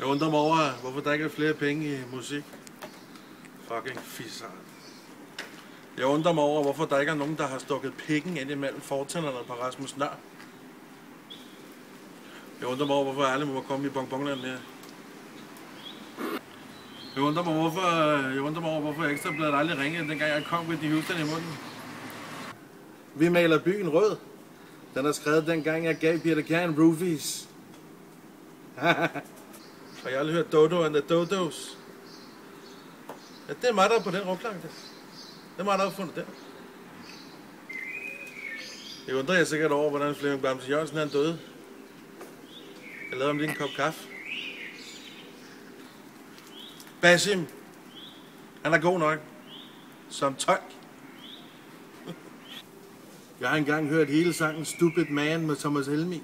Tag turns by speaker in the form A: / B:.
A: Jeg undrer mig over, hvorfor der ikke er flere penge i musik. Fucking fisser. Jeg undrer mig over, hvorfor der ikke er nogen, der har stukket pikken ind imellem fortænderne på Rasmus Nør. Jeg undrer mig over, hvorfor jeg aldrig må komme i bonbonland mere. Jeg undrer mig over, hvorfor Ekstrabladet aldrig ringede, dengang jeg kom med de Houston i munden. Vi maler byen rød. Den er skrevet dengang, jeg gav Birte Kjær en roofies. Og jeg har aldrig hørt Dodo and the Dodos. Ja, det er mig, der er på den rumklang. Det er mig, der har fundet den. Jeg undrer jeg sikkert over, hvordan Flemming Bamse Jørgensen han døde. Jeg lavede ham lige en kop kaffe. Basim. Han er god nok. Som tolk. Jeg har engang hørt hele sangen Stupid Man med Thomas Helmig.